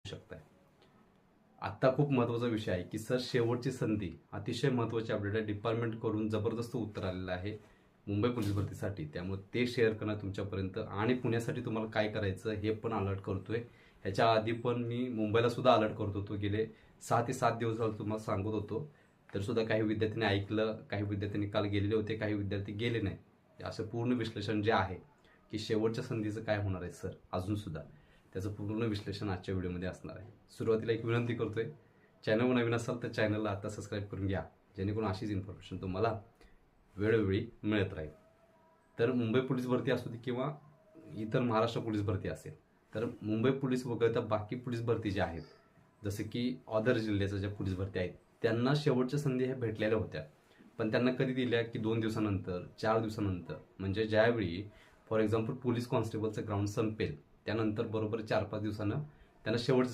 शकताय। आत्ता खूप महत्त्वाचा विषय आहे की सर शेवटची संधी अतिशय महत्त्वाची अपडेट आहे। डिपार्टमेंट करून जबरदस्त उत्तर आलेलं आहे मुंबई पोलीस भरतीसाठी, त्यामुळे ते शेअर करणं तुमच्यापर्यंत आणि पुण्यासाठी तुम्हाला काय करायचं हे पण अलर्ट करतोय। ह्याच्या आधी पण मी मुंबईला सुद्धा अलर्ट करत होतो, गेले 6 ते 7 दिवस झाले तुम्हाला सांगत होतो, तर सुद्धा काही विद्यार्थ्यांनी ऐकलं, काही विद्यार्थ्यांनी काल गेलेले होते, काही विद्यार्थी गेले नाही। असं पूर्ण विश्लेषण जे आहे की शेवटच्या संधीचं काय होणार आहे सर अजून सुद्धा, त्याचं पूर्ण विश्लेषण आजच्या व्हिडिओमध्ये असणार आहे। सुरुवातीला एक विनंती करतोय, चॅनलवर नवीन असाल तर चॅनलला आता सबस्क्राईब करून घ्या, जेणेकरून अशीच इन्फॉर्मेशन तुम्हाला वेळोवेळी मिळत राहील। तर मुंबई पोलीस भरती असू दे किंवा इतर महाराष्ट्र पोलीस भरती असेल, तर मुंबई पोलीस वगळता बाकी पोलीस भरती ज्या आहेत, जसे की अदर जिल्ह्याच्या ज्या पोलीस भरती आहेत, त्यांना शेवटच्या संधी ह्या भेटलेल्या होत्या, पण त्यांना कधी दिल्या की 2 दिवसानंतर, 4 दिवसानंतर, म्हणजे ज्यावेळी फॉर एक्झाम्पल पोलीस कॉन्स्टेबलचं ग्राउंड संपेल त्यानंतर बरोबर 4-5 दिवसानं त्यांना शेवटची